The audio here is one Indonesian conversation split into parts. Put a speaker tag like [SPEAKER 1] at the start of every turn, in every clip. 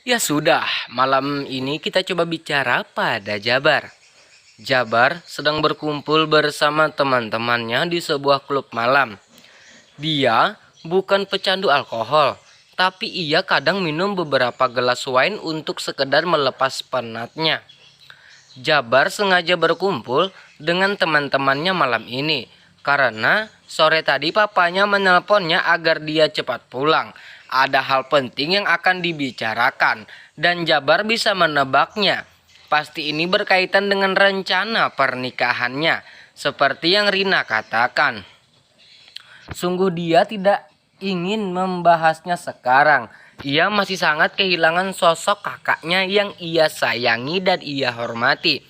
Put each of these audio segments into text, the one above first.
[SPEAKER 1] Ya sudah, malam ini kita coba bicara pada Jabar. Jabar sedang berkumpul bersama teman-temannya di sebuah klub malam. Dia bukan pecandu alkohol, tapi ia kadang minum beberapa gelas wine untuk sekedar melepas penatnya. Jabar sengaja berkumpul dengan teman-temannya malam ini karena sore tadi papanya menelponnya agar dia cepat pulang. Ada hal penting yang akan dibicarakan dan Jabar bisa menebaknya. Pasti ini berkaitan dengan rencana pernikahannya, seperti yang Rina katakan. Sungguh dia tidak ingin membahasnya sekarang. Ia masih sangat kehilangan sosok kakaknya yang ia sayangi dan ia hormati.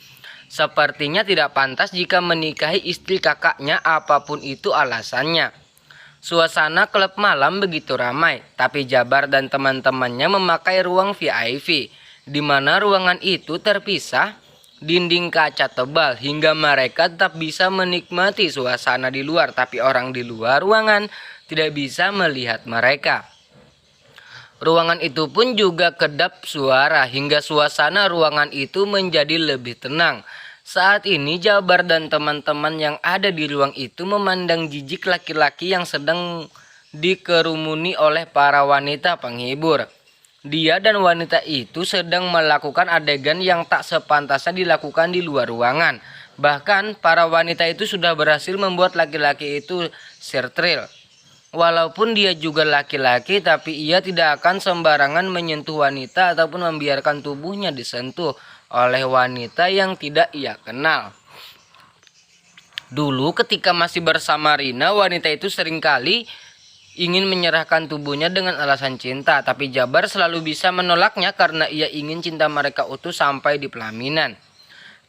[SPEAKER 1] Sepertinya tidak pantas jika menikahi istri kakaknya apapun itu alasannya. Suasana klub malam begitu ramai, tapi Jabar dan teman-temannya memakai ruang VIP, di mana ruangan itu terpisah dinding kaca tebal hingga mereka tetap bisa menikmati suasana di luar, tapi orang di luar ruangan tidak bisa melihat mereka. Ruangan itu pun juga kedap suara hingga suasana ruangan itu menjadi lebih tenang. Saat ini Jabar dan teman-teman yang ada di ruang itu memandang jijik laki-laki yang sedang dikerumuni oleh para wanita penghibur. Dia dan wanita itu sedang melakukan adegan yang tak sepantasnya dilakukan di luar ruangan. Bahkan para wanita itu sudah berhasil membuat laki-laki itu sertril. Walaupun dia juga laki-laki, tapi ia tidak akan sembarangan menyentuh wanita ataupun membiarkan tubuhnya disentuh oleh wanita yang tidak ia kenal. Dulu ketika masih bersama Rina, wanita itu seringkali ingin menyerahkan tubuhnya dengan alasan cinta, tapi Jabar selalu bisa menolaknya karena ia ingin cinta mereka utuh sampai di pelaminan.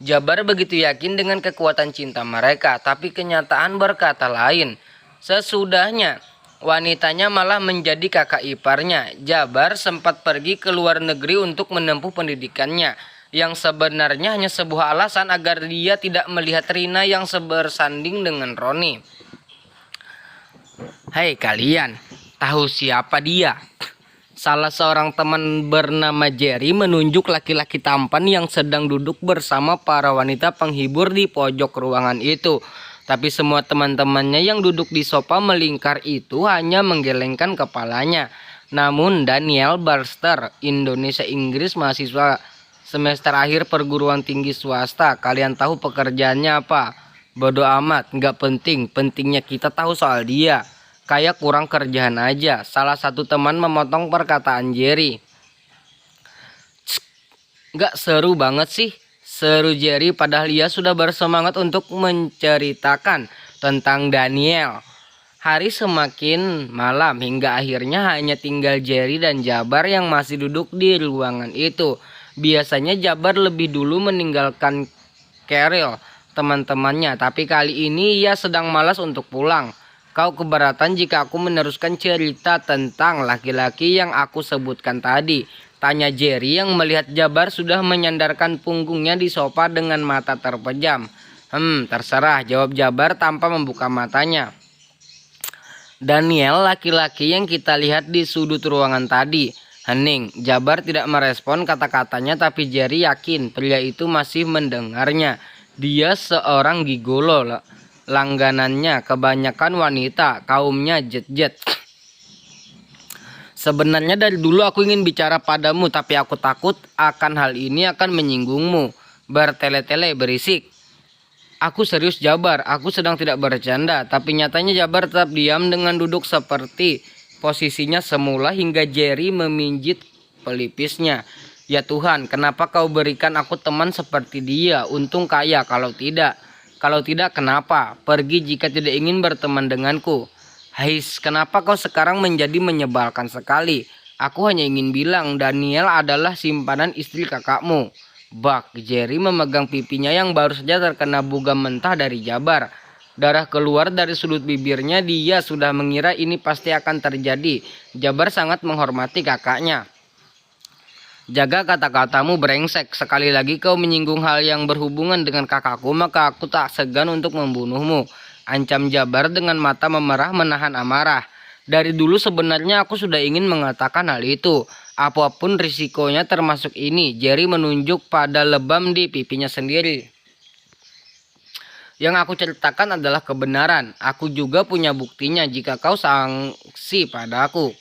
[SPEAKER 1] Jabar begitu yakin dengan kekuatan cinta mereka, tapi kenyataan berkata lain. Sesudahnya, wanitanya malah menjadi kakak iparnya. Jabar sempat pergi ke luar negeri untuk menempuh pendidikannya, yang sebenarnya hanya sebuah alasan agar dia tidak melihat Rina yang sebersanding dengan Roni. Hei kalian, tahu siapa dia? Salah seorang teman bernama Jerry menunjuk laki-laki tampan yang sedang duduk bersama para wanita penghibur di pojok ruangan itu. Tapi semua teman-temannya yang duduk di sofa melingkar itu hanya menggelengkan kepalanya. Namun Daniel Barster, Indonesia Inggris, mahasiswa semester akhir perguruan tinggi swasta. Kalian tahu pekerjaannya apa? Bodoh amat, nggak penting. Pentingnya kita tahu soal dia. Kayak kurang kerjaan aja. Salah satu teman memotong perkataan Jerry. Nggak seru banget sih, seru Jerry, padahal ia sudah bersemangat untuk menceritakan tentang Daniel. Hari semakin malam hingga akhirnya hanya tinggal Jerry dan Jabar yang masih duduk di ruangan itu. Biasanya Jabar lebih dulu meninggalkan Carol, teman-temannya, tapi kali ini ia sedang malas untuk pulang. Kau keberatan jika aku meneruskan cerita tentang laki-laki yang aku sebutkan tadi? Tanya Jerry yang melihat Jabar sudah menyandarkan punggungnya di sofa dengan mata terpejam. Terserah, jawab Jabar tanpa membuka matanya. Daniel, laki-laki yang kita lihat di sudut ruangan tadi. Hening, Jabar tidak merespon kata-katanya, tapi Jerry yakin pria itu masih mendengarnya. Dia seorang gigolo, langganannya kebanyakan wanita, kaumnya jet-jet. Sebenarnya dari dulu aku ingin bicara padamu, tapi aku takut akan hal ini akan menyinggungmu. Bertele-tele berisik. Aku serius Jabar, aku sedang tidak bercanda. Tapi nyatanya Jabar tetap diam dengan duduk seperti posisinya semula hingga Jerry meminjit pelipisnya. Ya Tuhan, kenapa kau berikan aku teman seperti dia? Untung kaya, kalau tidak kenapa? Pergi jika tidak ingin berteman denganku. Hais, kenapa kau sekarang menjadi menyebalkan sekali? Aku hanya ingin bilang Daniel adalah simpanan istri kakakmu. Bak, Jerry memegang pipinya yang baru saja terkena bugam mentah dari Jabar. Darah keluar dari sudut bibirnya, dia sudah mengira ini pasti akan terjadi. Jabar sangat menghormati kakaknya. Jaga kata-katamu brengsek, sekali lagi kau menyinggung hal yang berhubungan dengan kakakku, maka aku tak segan untuk membunuhmu. Ancam Jabar dengan mata memerah menahan amarah. Dari dulu sebenarnya aku sudah ingin mengatakan hal itu. Apapun risikonya termasuk ini. Jerry menunjuk pada lebam di pipinya sendiri. Yang aku ceritakan adalah kebenaran. Aku juga punya buktinya jika kau sangsi padaku.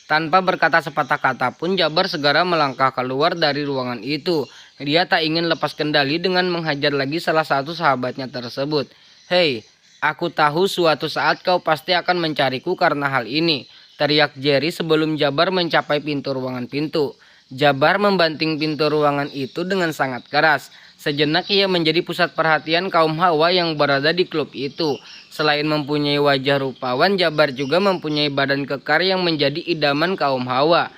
[SPEAKER 1] Tanpa berkata sepatah kata pun, Jabar segera melangkah keluar dari ruangan itu. Dia tak ingin lepas kendali dengan menghajar lagi salah satu sahabatnya tersebut. "Hei, aku tahu suatu saat kau pasti akan mencariku karena hal ini," teriak Jerry sebelum Jabar mencapai pintu ruangan pintu. Jabar membanting pintu ruangan itu dengan sangat keras. Sejenak ia menjadi pusat perhatian kaum hawa yang berada di klub itu. Selain mempunyai wajah rupawan, Jabar juga mempunyai badan kekar yang menjadi idaman kaum hawa.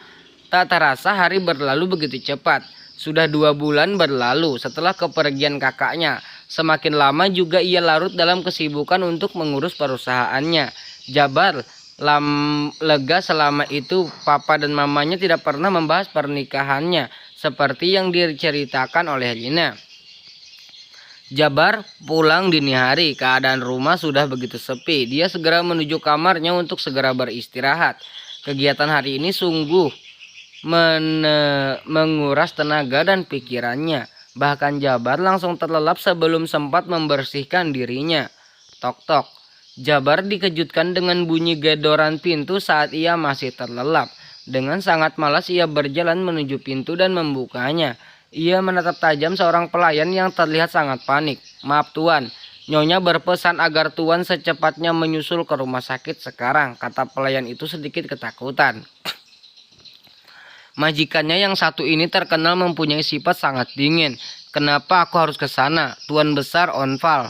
[SPEAKER 1] Tak terasa hari berlalu begitu cepat. Sudah 2 bulan berlalu setelah kepergian kakaknya. Semakin lama juga ia larut dalam kesibukan untuk mengurus perusahaannya. Jabar lega selama itu papa dan mamanya tidak pernah membahas pernikahannya seperti yang diceritakan oleh Lina. Jabar pulang dini hari, keadaan rumah sudah begitu sepi. Dia segera menuju kamarnya untuk segera beristirahat. Kegiatan hari ini sungguh menguras tenaga dan pikirannya. Bahkan Jabar langsung terlelap sebelum sempat membersihkan dirinya. Tok tok. Jabar dikejutkan dengan bunyi gedoran pintu saat ia masih terlelap. Dengan sangat malas ia berjalan menuju pintu dan membukanya. Ia menatap tajam seorang pelayan yang terlihat sangat panik. "Maaf tuan, Nyonya berpesan agar tuan secepatnya menyusul ke rumah sakit sekarang," kata pelayan itu sedikit ketakutan. Majikannya yang satu ini terkenal mempunyai sifat sangat dingin. "Kenapa aku harus ke sana, Tuan Besar Onval?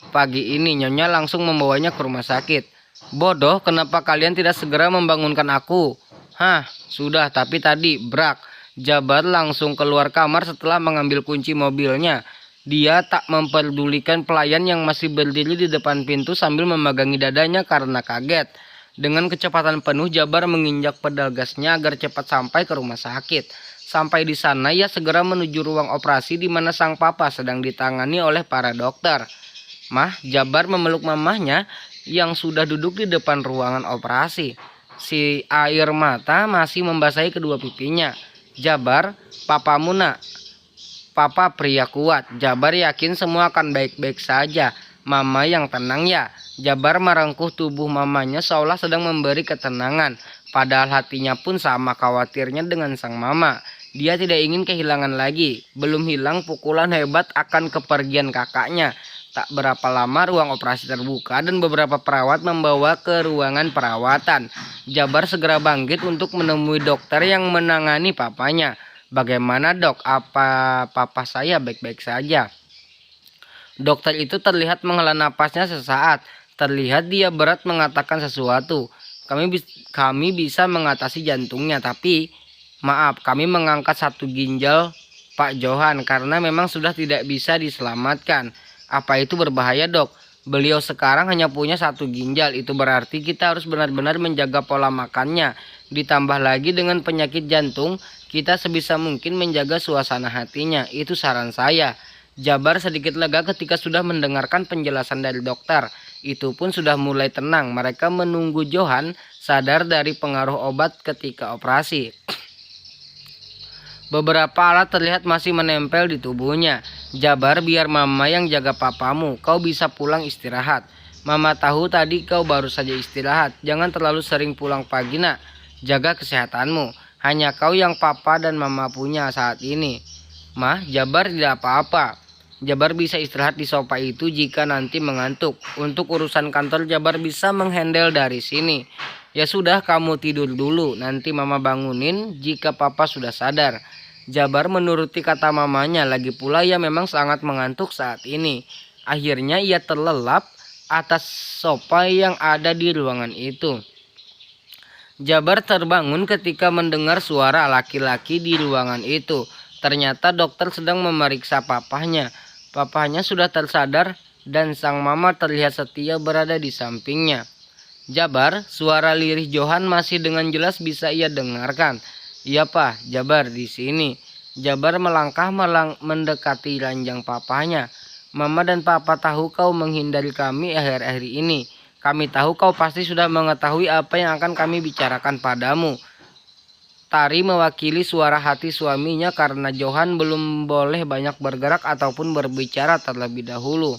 [SPEAKER 1] Pagi ini Nyonya langsung membawanya ke rumah sakit." "Bodoh, kenapa kalian tidak segera membangunkan aku?" "Hah, sudah, tapi tadi brak." Jabar langsung keluar kamar setelah mengambil kunci mobilnya. Dia tak memperdulikan pelayan yang masih berdiri di depan pintu sambil memegangi dadanya karena kaget. Dengan kecepatan penuh Jabar menginjak pedal gasnya agar cepat sampai ke rumah sakit. Sampai di sana ia segera menuju ruang operasi di mana sang papa sedang ditangani oleh para dokter. "Mah," Jabar memeluk mamahnya yang sudah duduk di depan ruangan operasi. Si air mata masih membasahi kedua pipinya. "Jabar, papamu nak. Papa pria kuat." Jabar yakin semua akan baik-baik saja. "Mama yang tenang ya." Jabar merengkuh tubuh mamanya seolah sedang memberi ketenangan. Padahal hatinya pun sama khawatirnya dengan sang mama. Dia tidak ingin kehilangan lagi. Belum hilang pukulan hebat akan kepergian kakaknya. Tak berapa lama ruang operasi terbuka dan beberapa perawat membawa ke ruangan perawatan. Jabar segera bangkit untuk menemui dokter yang menangani papanya. "Bagaimana dok? Apa papa saya baik-baik saja?" Dokter itu terlihat menghela napasnya sesaat. Terlihat dia berat mengatakan sesuatu. Kami bisa mengatasi jantungnya, tapi maaf, kami mengangkat 1 ginjal Pak Johan karena memang sudah tidak bisa diselamatkan." "Apa itu berbahaya dok?" "Beliau sekarang hanya punya 1 ginjal. Itu berarti kita harus benar-benar menjaga pola makannya. Ditambah lagi dengan penyakit jantung, kita sebisa mungkin menjaga suasana hatinya. Itu saran saya." Jabar sedikit lega ketika sudah mendengarkan penjelasan dari dokter. Itu pun sudah mulai tenang. Mereka menunggu Johan sadar dari pengaruh obat ketika operasi. Beberapa alat terlihat masih menempel di tubuhnya. "Jabar, biar mama yang jaga papamu. Kau bisa pulang istirahat. Mama tahu tadi kau baru saja istirahat. Jangan terlalu sering pulang pagi nak. Jaga kesehatanmu. Hanya kau yang papa dan mama punya saat ini." "Mah, Jabar tidak apa-apa. Jabar bisa istirahat di sofa itu jika nanti mengantuk. Untuk urusan kantor Jabar bisa menghandle dari sini." "Ya sudah, kamu tidur dulu. Nanti mama bangunin jika papa sudah sadar." Jabar menuruti kata mamanya. Lagi pula ia memang sangat mengantuk saat ini. Akhirnya ia terlelap atas sofa yang ada di ruangan itu. Jabar terbangun ketika mendengar suara laki-laki di ruangan itu. Ternyata dokter sedang memeriksa papahnya. Papahnya sudah tersadar dan sang mama terlihat setia berada di sampingnya. "Jabar," suara lirih Johan masih dengan jelas bisa ia dengarkan. "Iya Pak, Jabar di sini." Jabar melangkah mendekati ranjang papahnya. "Mama dan papa tahu kau menghindari kami akhir-akhir ini. Kami tahu kau pasti sudah mengetahui apa yang akan kami bicarakan padamu." Tari mewakili suara hati suaminya karena Johan belum boleh banyak bergerak ataupun berbicara terlebih dahulu.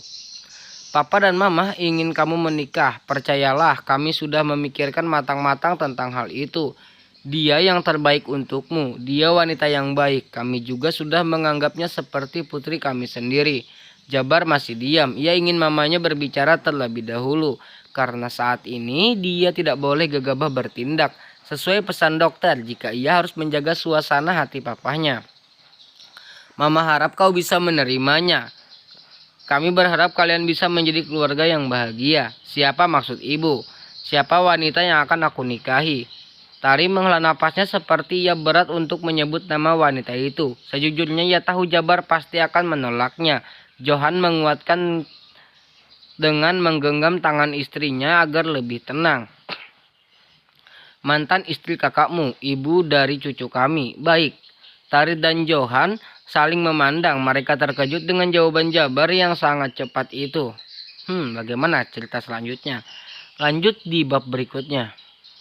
[SPEAKER 1] Papa dan Mama ingin kamu menikah. Percayalah, kami sudah memikirkan matang-matang tentang hal itu. Dia yang terbaik untukmu. Dia wanita yang baik. Kami juga sudah menganggapnya seperti putri kami sendiri. Jabar masih diam. Ia ingin mamanya berbicara terlebih dahulu. Karena saat ini dia tidak boleh gegabah bertindak. Sesuai pesan dokter, jika ia harus menjaga suasana hati papahnya. Mama harap kau bisa menerimanya. Kami berharap kalian bisa menjadi keluarga yang bahagia. Siapa maksud ibu? Siapa wanita yang akan aku nikahi? Tari menghela napasnya seperti ia berat untuk menyebut nama wanita itu. Sejujurnya ia tahu Jabar pasti akan menolaknya. Johan menguatkan dengan menggenggam tangan istrinya agar lebih tenang. Mantan istri kakakmu, ibu dari cucu kami. Baik. Tari dan Johan saling memandang. Mereka terkejut dengan jawaban Jabar yang sangat cepat itu. Bagaimana cerita selanjutnya? Lanjut di bab berikutnya.